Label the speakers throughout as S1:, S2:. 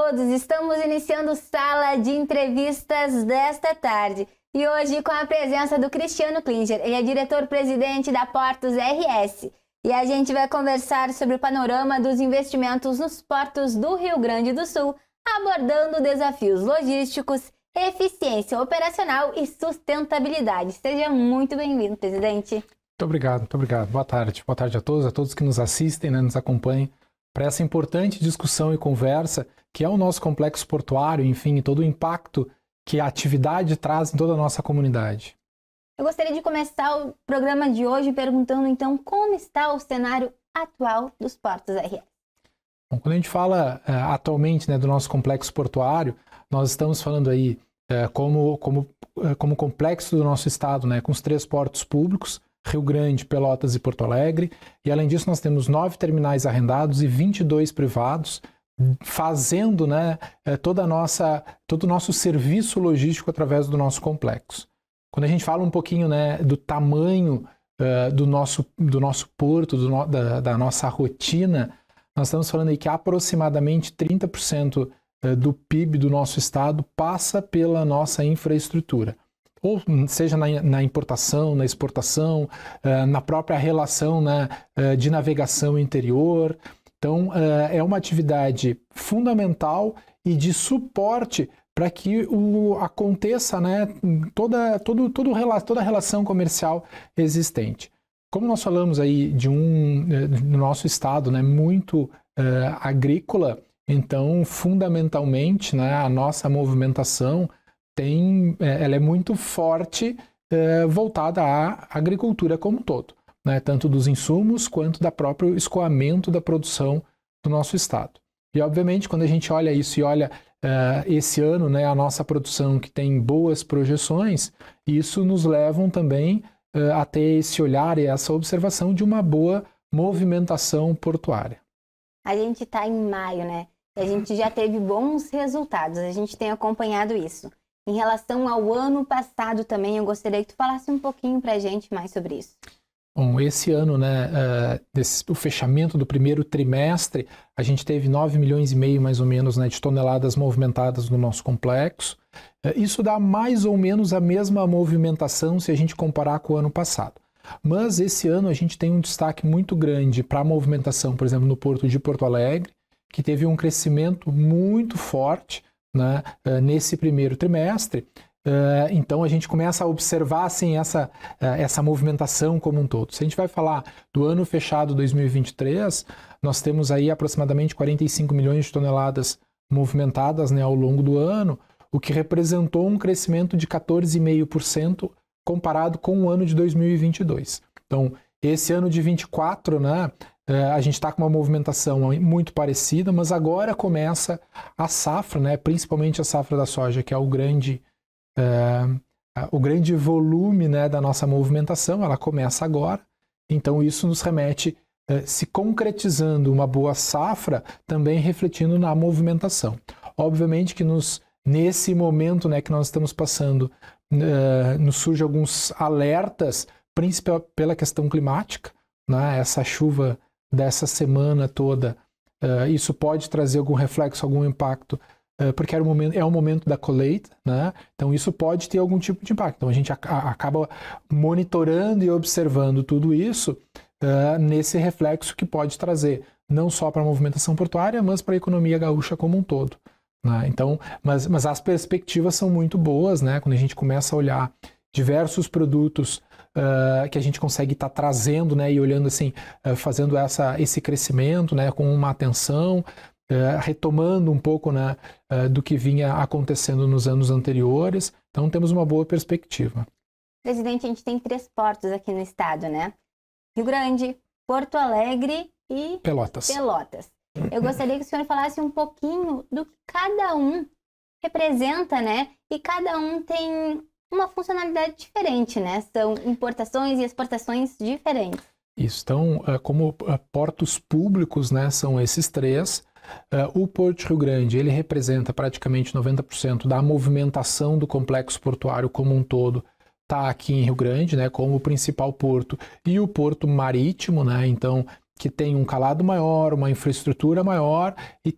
S1: todos! Estamos iniciando Sala de Entrevistas desta tarde e hoje com a presença do Cristiano Klinger. Ele é diretor-presidente da Portos RS e a gente vai conversar sobre o panorama dos investimentos nos portos do Rio Grande do Sul, abordando desafios logísticos, eficiência operacional e sustentabilidade. Seja muito bem-vindo, presidente.
S2: Muito obrigado, muito obrigado. Boa tarde a todos que nos assistem, nos acompanham para essa importante discussão e conversa que é o nosso complexo portuário, enfim, todo o impacto que a atividade traz em toda a nossa comunidade.
S1: Eu gostaria de começar o programa de hoje perguntando, então, como está o cenário atual dos portos RS?
S2: Bom, quando a gente fala atualmente do nosso complexo portuário, nós estamos falando aí como complexo do nosso estado, com os 3 portos públicos, Rio Grande, Pelotas e Porto Alegre, e além disso nós temos 9 terminais arrendados e 22 privados, fazendo todo o nosso serviço logístico através do nosso complexo. Quando a gente fala um pouquinho do tamanho do nosso porto, da nossa rotina, nós estamos falando aí que aproximadamente 30% do PIB do nosso estado passa pela nossa infraestrutura. Ou seja na importação, na exportação, na própria relação de navegação interior. Então, é uma atividade fundamental e de suporte para que aconteça toda a relação comercial existente. Como nós falamos aí no nosso estado muito agrícola, então, fundamentalmente, a nossa movimentação ela é muito forte, voltada à agricultura como um todo, tanto dos insumos quanto do próprio escoamento da produção do nosso estado. E, obviamente, quando a gente olha isso e olha esse ano a nossa produção que tem boas projeções, isso nos leva também a ter esse olhar e essa observação de uma boa movimentação portuária.
S1: A gente está em maio, e a gente já teve bons resultados, a gente tem acompanhado isso. Em relação ao ano passado também, eu gostaria que tu falasse um pouquinho para a gente mais sobre isso.
S2: Bom, esse ano, o fechamento do primeiro trimestre, a gente teve 9,5 milhões mais ou menos de toneladas movimentadas no nosso complexo. Isso dá mais ou menos a mesma movimentação se a gente comparar com o ano passado. Mas esse ano a gente tem um destaque muito grande para a movimentação, por exemplo, no Porto de Porto Alegre, que teve um crescimento muito forte nesse primeiro trimestre. Então a gente começa a observar assim, essa movimentação como um todo. Se a gente vai falar do ano fechado 2023, nós temos aí aproximadamente 45 milhões de toneladas movimentadas ao longo do ano, o que representou um crescimento de 14,5% comparado com o ano de 2022. Então, esse ano de 24, a gente está com uma movimentação muito parecida, mas agora começa a safra, principalmente a safra da soja, que é o grande volume da nossa movimentação, ela começa agora. Então isso nos remete, se concretizando uma boa safra, também refletindo na movimentação. Obviamente que nesse momento que nós estamos passando, nos surgem alguns alertas, principalmente pela questão climática, essa chuva dessa semana toda, isso pode trazer algum reflexo, algum impacto, porque é o momento da colheita, então isso pode ter algum tipo de impacto. Então a gente acaba monitorando e observando tudo isso nesse reflexo que pode trazer, não só para a movimentação portuária, mas para a economia gaúcha como um todo. Então, mas as perspectivas são muito boas, quando a gente começa a olhar diversos produtos que a gente consegue estar trazendo e olhando assim, fazendo esse crescimento com uma atenção, retomando um pouco do que vinha acontecendo nos anos anteriores. Então temos uma boa perspectiva.
S1: Presidente, a gente tem 3 portos aqui no estado, Rio Grande, Porto Alegre e
S2: Pelotas.
S1: Eu gostaria que o senhor falasse um pouquinho do que cada um representa, e cada um tem uma funcionalidade diferente, São importações e exportações diferentes.
S2: Isso, então, como portos públicos, são esses 3. O Porto Rio Grande, ele representa praticamente 90% da movimentação do complexo portuário como um todo, está aqui em Rio Grande, como o principal porto e o porto marítimo, então que tem um calado maior, uma infraestrutura maior e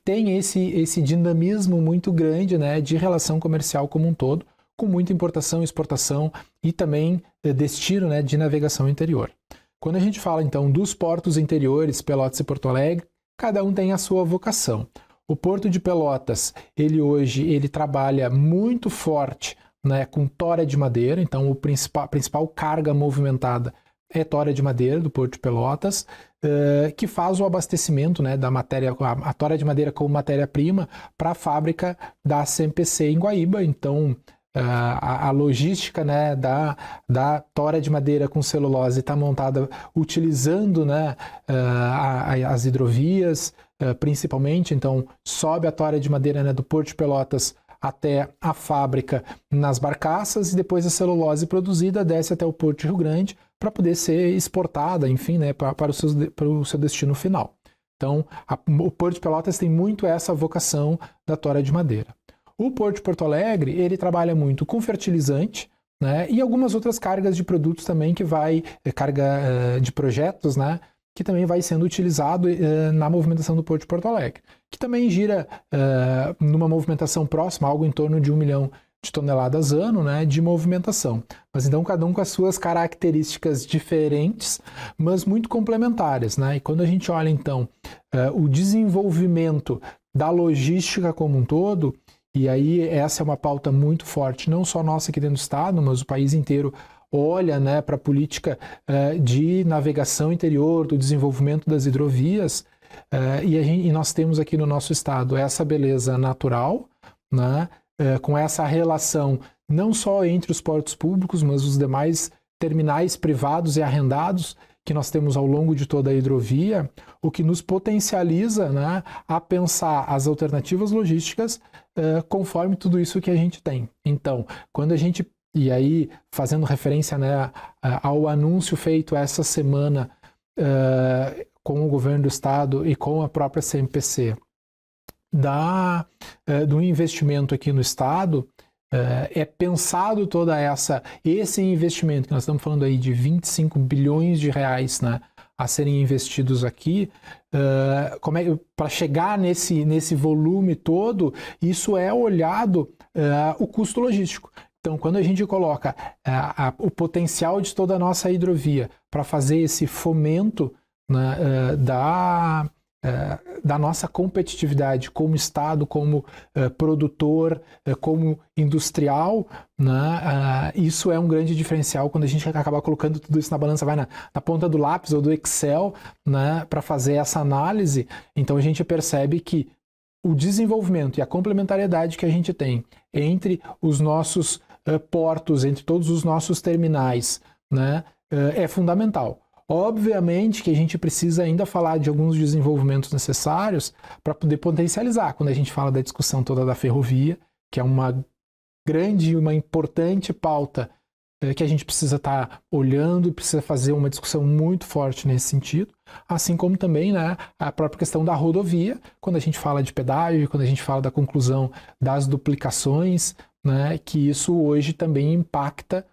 S2: tem esse dinamismo muito grande, né, de relação comercial como um todo, com muita importação, exportação e também destino, né, de navegação interior. Quando a gente fala então dos portos interiores, Pelotas e Porto Alegre, cada um tem a sua vocação. O Porto de Pelotas, ele trabalha muito forte, né, com tora de madeira, então a principal carga movimentada é tora de madeira do Porto de Pelotas, que faz o abastecimento, né, da matéria, a tora de madeira como matéria-prima para a fábrica da CMPC em Guaíba. Então, a logística, né, da tora de madeira com celulose está montada utilizando, né, as hidrovias, principalmente. Então, sobe a tora de madeira, né, do Porto de Pelotas até a fábrica nas barcaças e depois a celulose produzida desce até o Porto de Rio Grande para poder ser exportada, enfim, né, para o seu destino final. Então, o Porto de Pelotas tem muito essa vocação da tora de madeira. O Porto de Porto Alegre, ele trabalha muito com fertilizante, né, e algumas outras cargas de produtos também carga de projetos, né, que também vai sendo utilizado na movimentação do Porto de Porto Alegre, que também gira numa movimentação próxima, algo em torno de 1 milhão de toneladas ano, né, de movimentação. Mas então cada um com as suas características diferentes, mas muito complementares, né? E quando a gente olha então o desenvolvimento da logística como um todo, e aí essa é uma pauta muito forte, não só nossa aqui dentro do estado, mas o país inteiro olha, né, para a política de navegação interior, do desenvolvimento das hidrovias, e nós temos aqui no nosso estado essa beleza natural, né, com essa relação não só entre os portos públicos, mas os demais terminais privados e arrendados que nós temos ao longo de toda a hidrovia, o que nos potencializa, né, a pensar as alternativas logísticas conforme tudo isso que a gente tem. Então, quando a gente, e aí fazendo referência, né, ao anúncio feito essa semana com o governo do estado e com a própria CMPC, do investimento aqui no estado, é pensado todo esse investimento, que nós estamos falando aí de 25 bilhões de reais, né, a serem investidos aqui, para chegar nesse volume todo, isso é olhado o custo logístico. Então, quando a gente coloca o potencial de toda a nossa hidrovia para fazer esse fomento, né, da nossa competitividade como Estado, como produtor, como industrial, né? Isso é um grande diferencial quando a gente acaba colocando tudo isso na balança, vai na ponta do lápis ou do Excel, né, para fazer essa análise. Então a gente percebe que o desenvolvimento e a complementariedade que a gente tem entre os nossos portos, entre todos os nossos terminais, né, é fundamental. Obviamente que a gente precisa ainda falar de alguns desenvolvimentos necessários para poder potencializar. Quando a gente fala da discussão toda da ferrovia, que é uma grande e uma importante pauta que a gente precisa estar olhando, precisa fazer uma discussão muito forte nesse sentido, assim como também, né, a própria questão da rodovia, quando a gente fala de pedágio, quando a gente fala da conclusão das duplicações, né, que isso hoje também impacta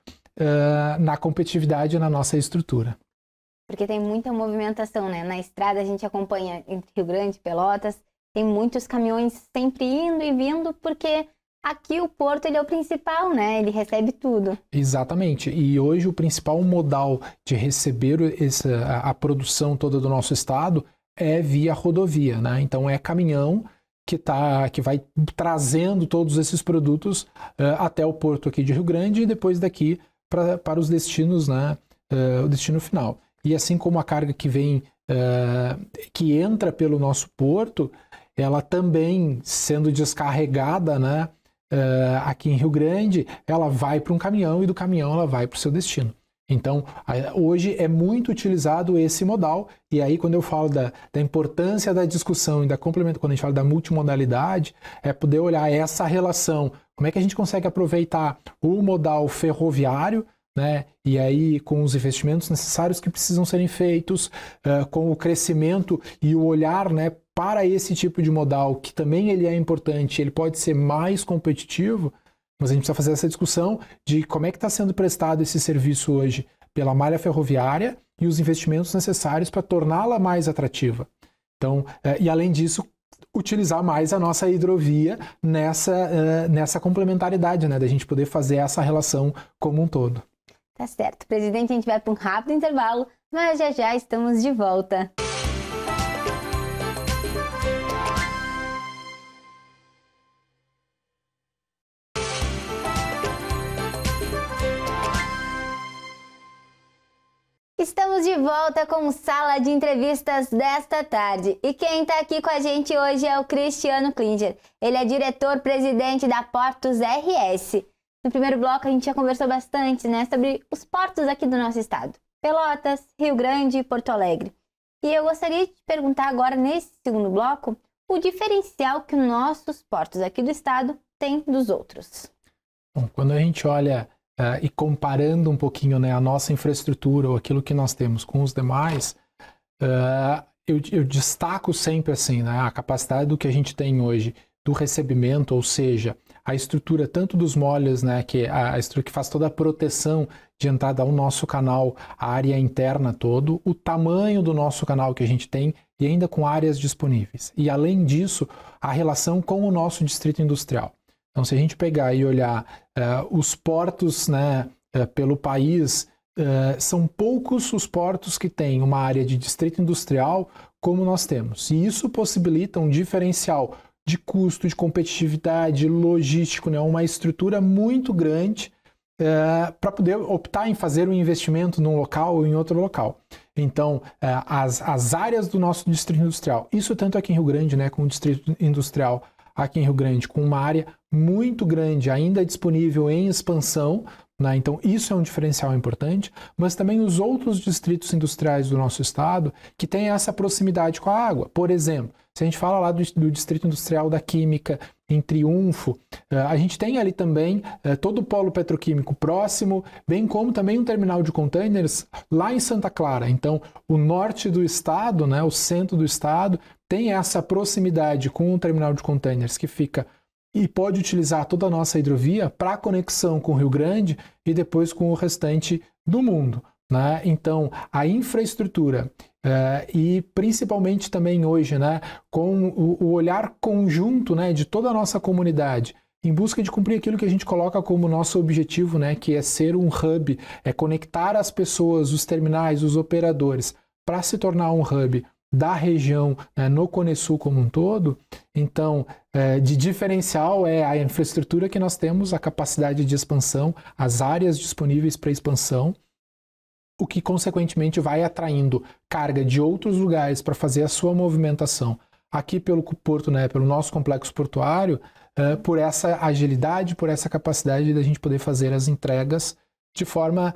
S2: na competitividade na nossa estrutura.
S1: Porque tem muita movimentação, né? Na estrada a gente acompanha entre Rio Grande e Pelotas, tem muitos caminhões sempre indo e vindo, porque aqui o porto ele é o principal, né? Ele recebe tudo. Exatamente. E hoje o principal modal de receber a produção toda do nosso estado é via rodovia, né? Então é caminhão que vai trazendo todos esses produtos até o porto aqui de Rio Grande e depois daqui para os destinos, né? O destino final. E assim como a carga que vem, que entra pelo nosso porto, ela também sendo descarregada, né, aqui em Rio Grande, ela vai para um caminhão e do caminhão ela vai para o seu destino. Então, hoje é muito utilizado esse modal, e aí quando eu falo da importância da discussão e da complemento, quando a gente fala da multimodalidade, é poder olhar essa relação, como é que a gente consegue aproveitar o modal ferroviário, né? E aí com os investimentos necessários que precisam serem feitos, com o crescimento e o olhar, né, para esse tipo de modal, que também ele é importante, ele pode ser mais competitivo, mas a gente precisa fazer essa discussão de como é que está sendo prestado esse serviço hoje
S2: pela malha ferroviária e os investimentos necessários para torná-la mais atrativa. Então, e além disso, utilizar mais a nossa hidrovia nessa complementaridade, né, da gente poder fazer essa relação como um todo.
S1: Tá certo. Presidente, a gente vai para um rápido intervalo, mas já estamos de volta. Estamos de volta com Sala de Entrevistas desta tarde. E quem está aqui com a gente hoje é o Cristiano Klinger. Ele é diretor-presidente da Portos RS. No primeiro bloco a gente já conversou bastante, né, sobre os portos aqui do nosso estado. Pelotas, Rio Grande e Porto Alegre. E eu gostaria de perguntar agora, nesse segundo bloco, o diferencial que os nossos portos aqui do estado têm dos outros.
S2: Bom, quando a gente olha e comparando um pouquinho, né, a nossa infraestrutura ou aquilo que nós temos com os demais, eu destaco sempre assim, né, a capacidade do que a gente tem hoje do recebimento, ou seja, a estrutura tanto dos molhas, né, que é a estrutura que faz toda a proteção de entrada ao nosso canal, a área interna todo, o tamanho do nosso canal que a gente tem e ainda com áreas disponíveis. E além disso, a relação com o nosso distrito industrial. Então, se a gente pegar e olhar os portos, né, pelo país, são poucos os portos que têm uma área de distrito industrial como nós temos. E isso possibilita um diferencial de custo, de competitividade, logístico, né, uma estrutura muito grande para poder optar em fazer um investimento num local ou em outro local. Então, as áreas do nosso distrito industrial, isso tanto aqui em Rio Grande, né, com o distrito industrial aqui em Rio Grande, com uma área muito grande ainda disponível em expansão, né? Então isso é um diferencial importante, mas também os outros distritos industriais do nosso estado que têm essa proximidade com a água. Por exemplo, se a gente fala lá do distrito industrial da Química, em Triunfo, a gente tem ali também todo o polo petroquímico próximo, bem como também um terminal de containers lá em Santa Clara. Então, o norte do estado, né, o centro do estado, tem essa proximidade com o terminal de containers que fica e pode utilizar toda a nossa hidrovia para conexão com o Rio Grande e depois com o restante do mundo, né? Então, a infraestrutura e principalmente também hoje, né, com o olhar conjunto, né, de toda a nossa comunidade em busca de cumprir aquilo que a gente coloca como nosso objetivo, né, que é ser um hub, é conectar as pessoas, os terminais, os operadores, para se tornar um hub da região, né, no Cone Sul como um todo. Então, de diferencial é a infraestrutura que nós temos, a capacidade de expansão, as áreas disponíveis para expansão, o que consequentemente vai atraindo carga de outros lugares para fazer a sua movimentação aqui pelo porto, né, pelo nosso complexo portuário, por essa agilidade, por essa capacidade da gente poder fazer as entregas de forma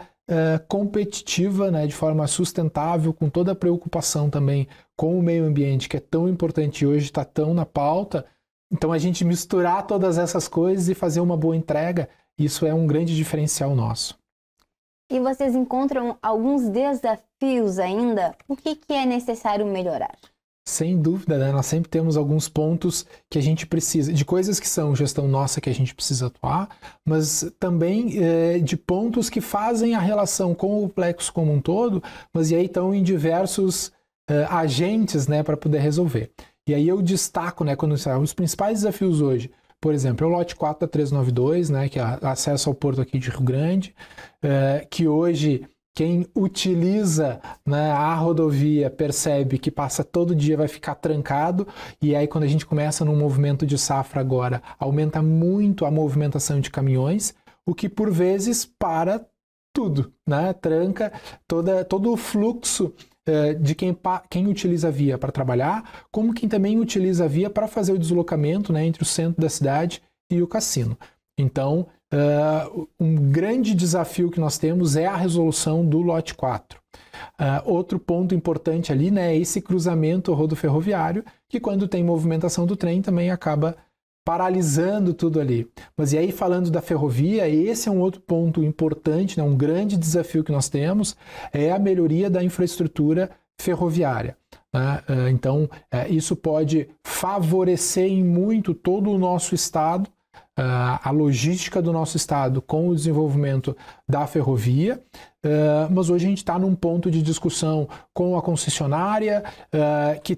S2: competitiva, né, de forma sustentável, com toda a preocupação também com o meio ambiente, que é tão importante e hoje está tão na pauta. Então, a gente misturar todas essas coisas e fazer uma boa entrega, isso é um grande diferencial nosso.
S1: E vocês encontram alguns desafios ainda? O que é necessário melhorar?
S2: Sem dúvida, né? Nós sempre temos alguns pontos que a gente precisa, de coisas que são gestão nossa que a gente precisa atuar, mas também de pontos que fazem a relação com o complexo como um todo, mas e aí estão em diversos agentes, né, para poder resolver. E aí eu destaco, né, quando os principais desafios hoje, por exemplo, é o lote 4 da 392, né, que é acesso ao porto aqui de Rio Grande, que hoje quem utiliza, né, a rodovia percebe que passa todo dia, vai ficar trancado, e aí quando a gente começa num movimento de safra agora, aumenta muito a movimentação de caminhões, o que por vezes para tudo, né, tranca todo o fluxo de quem utiliza a via para trabalhar, como quem também utiliza a via para fazer o deslocamento, né, entre o centro da cidade e o cassino. Então, um grande desafio que nós temos é a resolução do lote 4. Outro ponto importante ali, né, é esse cruzamento rodoferroviário, que quando tem movimentação do trem também acaba paralisando tudo ali. Mas e aí, falando da ferrovia, esse é um outro ponto importante, né, um grande desafio que nós temos, é a melhoria da infraestrutura ferroviária. Né? Então, isso pode favorecer em muito todo o nosso estado, a logística do nosso estado com o desenvolvimento da ferrovia, mas hoje a gente está num ponto de discussão com a concessionária que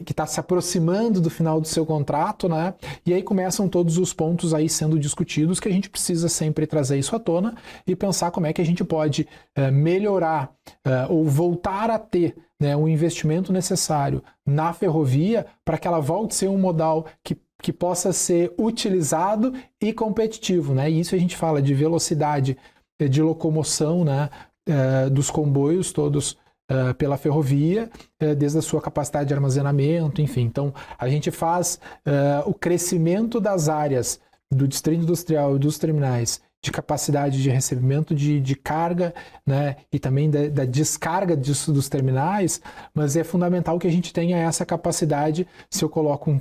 S2: está se aproximando do final do seu contrato, né? E aí começam todos os pontos aí sendo discutidos que a gente precisa sempre trazer isso à tona e pensar como é que a gente pode melhorar ou voltar a ter, né, um investimento necessário na ferrovia para que ela volte a ser um modal que possa ser utilizado e competitivo, né? E isso a gente fala de velocidade de locomoção, né, dos comboios todos pela ferrovia, desde a sua capacidade de armazenamento, enfim. Então, a gente faz o crescimento das áreas do distrito industrial e dos terminais de capacidade de recebimento de carga, né, e também da descarga dos terminais, mas é fundamental que a gente tenha essa capacidade. Se eu coloco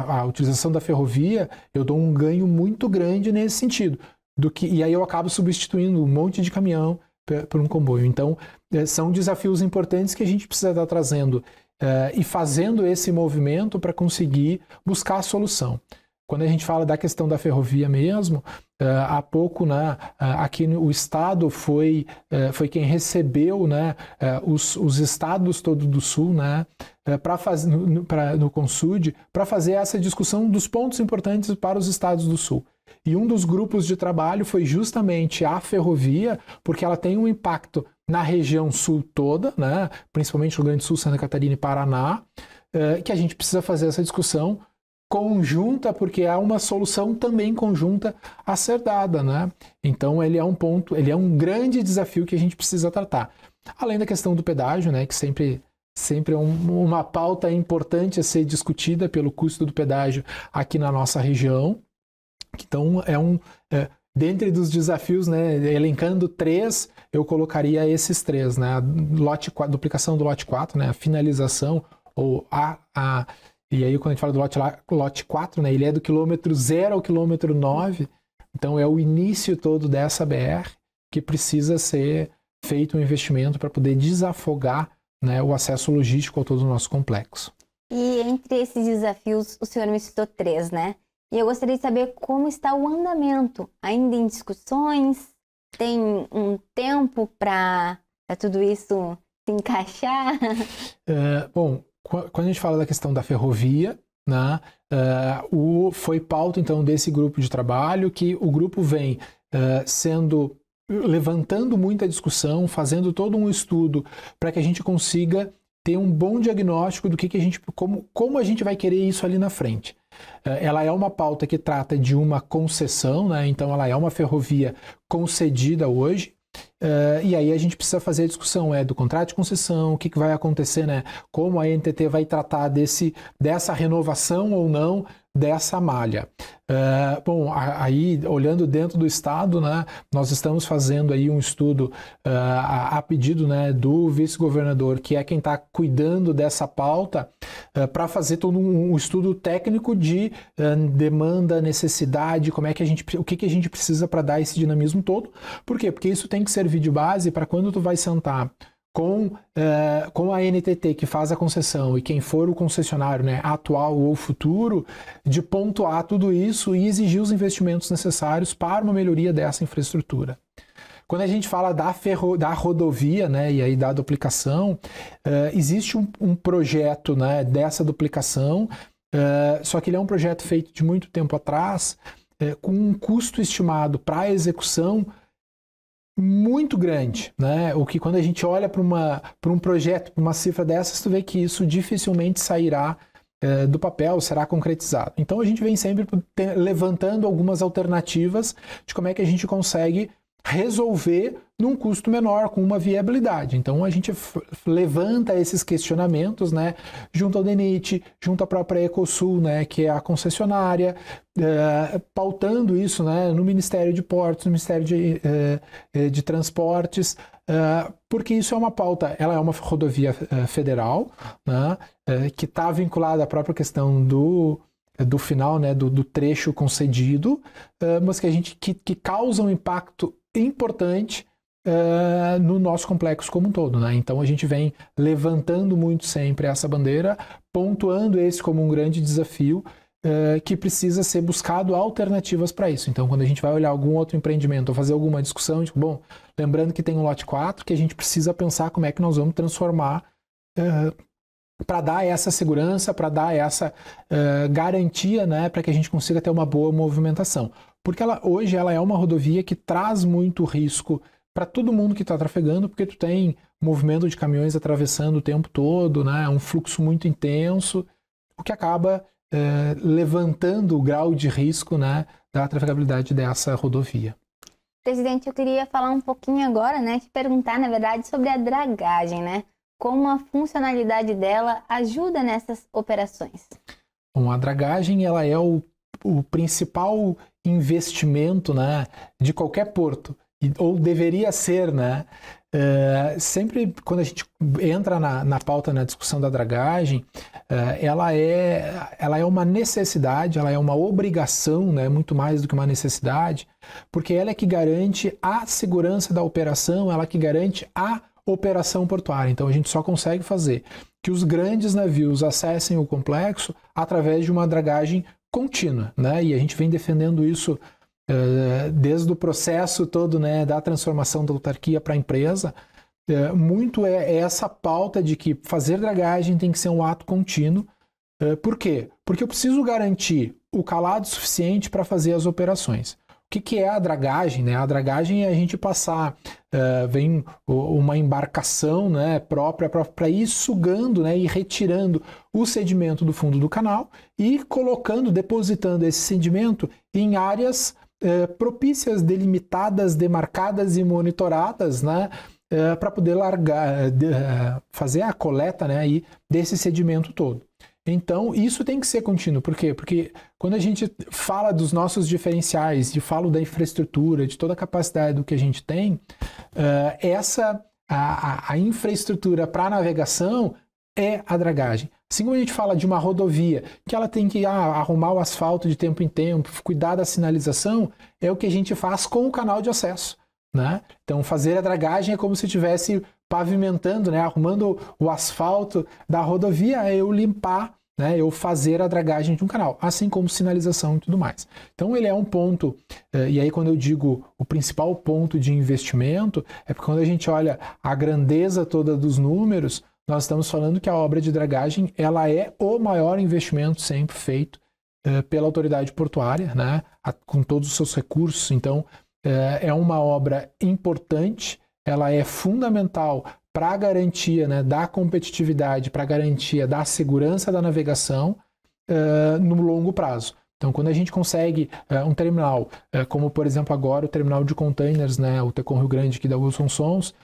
S2: a utilização da ferrovia, eu dou um ganho muito grande nesse sentido, e aí eu acabo substituindo um monte de caminhão por um comboio. Então, são desafios importantes que a gente precisa estar trazendo e fazendo esse movimento para conseguir buscar a solução. Quando a gente fala da questão da ferrovia mesmo, há pouco, né, aqui o Estado foi quem recebeu, né, os estados todos do Sul, né, no Consud, para fazer essa discussão dos pontos importantes para os estados do Sul. E um dos grupos de trabalho foi justamente a ferrovia, porque ela tem um impacto na região sul toda, né, principalmente Rio Grande do Sul, Santa Catarina e Paraná, que a gente precisa fazer essa discussão conjunta, porque há uma solução também conjunta a ser dada, né? Então ele é um grande desafio que a gente precisa tratar. Além da questão do pedágio, né, que sempre é uma pauta importante a ser discutida pelo custo do pedágio aqui na nossa região. Então dentre dos desafios, né, elencando 3, eu colocaria esses 3, né? A duplicação do lote 4, né, a finalização ou e aí, quando a gente fala do lote 4, né, ele é do quilômetro 0 ao quilômetro 9, então é o início todo dessa BR que precisa ser feito um investimento para poder desafogar, né, o acesso logístico ao todo o nosso complexo.
S1: E entre esses desafios, o senhor me citou 3, né? E eu gostaria de saber como está o andamento, ainda em discussões, tem um tempo para tudo isso se encaixar?
S2: Bom, quando a gente fala da questão da ferrovia, né, foi pauta então desse grupo de trabalho, que o grupo vem levantando muita discussão, fazendo todo um estudo para que a gente consiga ter um bom diagnóstico do que a gente, como a gente vai querer isso ali na frente. Ela é uma pauta que trata de uma concessão, né, então ela é uma ferrovia concedida hoje. E aí a gente precisa fazer a discussão do contrato de concessão, o que vai acontecer, né? Como a ANTT vai tratar dessa renovação ou não dessa malha. Bom, aí olhando dentro do estado, né, nós estamos fazendo aí um estudo a pedido, né, do vice-governador, que é quem está cuidando dessa pauta, para fazer todo um estudo técnico de demanda, necessidade, o que a gente precisa para dar esse dinamismo todo. Por quê? Porque isso tem que servir de base para quando tu vai sentar com a ANTT que faz a concessão e quem for o concessionário, né, atual ou futuro, de pontuar tudo isso e exigir os investimentos necessários para uma melhoria dessa infraestrutura. Quando a gente fala da rodovia, né, e aí da duplicação, existe um projeto, né, dessa duplicação, só que ele é um projeto feito de muito tempo atrás, com um custo estimado para a execução muito grande, né? O que quando a gente olha para um projeto, para uma cifra dessas, tu vê que isso dificilmente sairá do papel, será concretizado. Então a gente vem sempre levantando algumas alternativas de como é que a gente consegue resolver num custo menor, com uma viabilidade. Então a gente levanta esses questionamentos, né, junto ao DENIT, junto à própria Ecosul, né, que é a concessionária, pautando isso, né, no Ministério de Portos, no Ministério de Transportes, porque isso é uma pauta, ela é uma rodovia federal, né, que está vinculada à própria questão do final, né, do trecho concedido, mas que causa um impacto importante no nosso complexo como um todo, né? Então a gente vem levantando muito sempre essa bandeira, pontuando esse como um grande desafio que precisa ser buscado alternativas para isso. Então, quando a gente vai olhar algum outro empreendimento ou fazer alguma discussão, tipo, bom, lembrando que tem um lote 4, que a gente precisa pensar como é que nós vamos transformar para dar essa segurança, para dar essa garantia, né, para que a gente consiga ter uma boa movimentação. Porque hoje ela é uma rodovia que traz muito risco para todo mundo que está trafegando, porque tu tem movimento de caminhões atravessando o tempo todo, né, um fluxo muito intenso, o que acaba levantando o grau de risco, né, da trafegabilidade dessa rodovia.
S1: Presidente, eu queria falar um pouquinho agora, né, te perguntar, na verdade, sobre a dragagem, né? Como a funcionalidade dela ajuda nessas operações?
S2: Bom, a dragagem ela é o principal investimento, né, de qualquer porto, ou deveria ser, né? Sempre quando a gente entra na pauta, na discussão da dragagem, ela é uma necessidade, ela é uma obrigação, né, muito mais do que uma necessidade, porque ela é que garante a segurança da operação, ela que garante a operação portuária. Então a gente só consegue fazer que os grandes navios acessem o complexo através de uma dragagem contínua, né? E a gente vem defendendo isso desde o processo todo, né, da transformação da autarquia para a empresa. Muito é essa pauta de que fazer dragagem tem que ser um ato contínuo. Por quê? Porque eu preciso garantir o calado suficiente para fazer as operações. O que é a dragagem, né? A dragagem é a gente passar, vem uma embarcação, né, própria para ir sugando, né, e retirando o sedimento do fundo do canal e colocando, depositando esse sedimento em áreas propícias, delimitadas, demarcadas e monitoradas, né, para poder fazer a coleta, né, aí, desse sedimento todo. Então, isso tem que ser contínuo. Por quê? Porque quando a gente fala dos nossos diferenciais, falo da infraestrutura, de toda a capacidade do que a gente tem, a infraestrutura para navegação é a dragagem. Assim como a gente fala de uma rodovia, que ela tem que arrumar o asfalto de tempo em tempo, cuidar da sinalização, é o que a gente faz com o canal de acesso, né? Então, fazer a dragagem é como se estivesse pavimentando, né, arrumando o asfalto da rodovia, é eu limpar, né, eu fazer a dragagem de um canal, assim como sinalização e tudo mais. Então ele é um ponto, e aí quando eu digo o principal ponto de investimento, é porque quando a gente olha a grandeza toda dos números, nós estamos falando que a obra de dragagem ela é o maior investimento sempre feito pela autoridade portuária, né, com todos os seus recursos. Então é uma obra importante, ela é fundamental para a garantia, né, da competitividade, para a garantia da segurança da navegação no longo prazo. Então, quando a gente consegue um terminal, como por exemplo agora o terminal de containers, né, o Tecon Rio Grande aqui da Wilson Sons,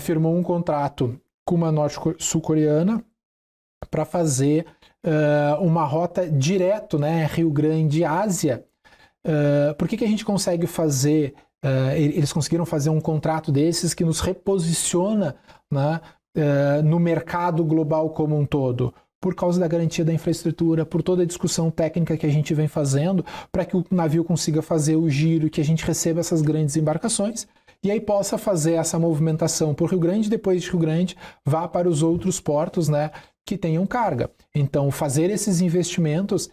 S2: firmou um contrato com uma norte-sul-coreana para fazer uma rota direto, né, Rio Grande Ásia. Por que a gente consegue fazer? Eles conseguiram fazer um contrato desses que nos reposiciona, né, no mercado global como um todo, por causa da garantia da infraestrutura, por toda a discussão técnica que a gente vem fazendo, para que o navio consiga fazer o giro, que a gente receba essas grandes embarcações, e aí possa fazer essa movimentação por Rio Grande, depois de Rio Grande, vá para os outros portos, né, que tenham carga. Então, fazer esses investimentos,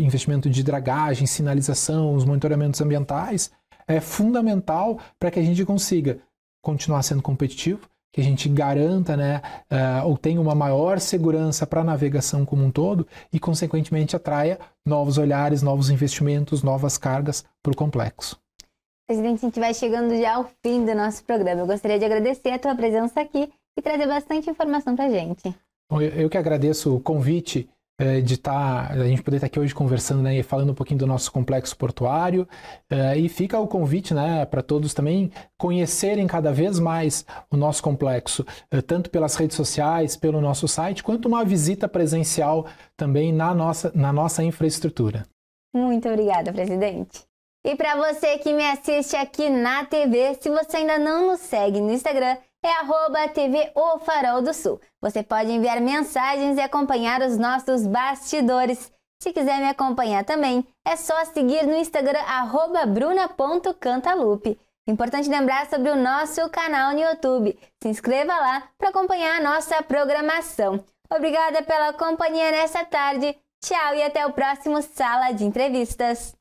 S2: investimento de dragagem, sinalização, os monitoramentos ambientais, é fundamental para que a gente consiga continuar sendo competitivo, que a gente garanta, né, ou tenha uma maior segurança para a navegação como um todo e, consequentemente, atraia novos olhares, novos investimentos, novas cargas para o complexo.
S1: Presidente, a gente vai chegando já ao fim do nosso programa. Eu gostaria de agradecer a tua presença aqui e trazer bastante informação para a gente.
S2: Bom, eu que agradeço o convite de a gente poder estar aqui hoje conversando, né, e falando um pouquinho do nosso complexo portuário, e fica o convite, né, para todos também conhecerem cada vez mais o nosso complexo, tanto pelas redes sociais, pelo nosso site, quanto uma visita presencial também na nossa infraestrutura.
S1: Muito obrigada, presidente. E para você que me assiste aqui na TV, se você ainda não nos segue no Instagram, é @TV O Farol do Sul. Você pode enviar mensagens e acompanhar os nossos bastidores. Se quiser me acompanhar também, é só seguir no Instagram @bruna.cantalupe. Importante lembrar sobre o nosso canal no YouTube. Se inscreva lá para acompanhar a nossa programação. Obrigada pela companhia nessa tarde Tchau e até o próximo Sala de Entrevistas.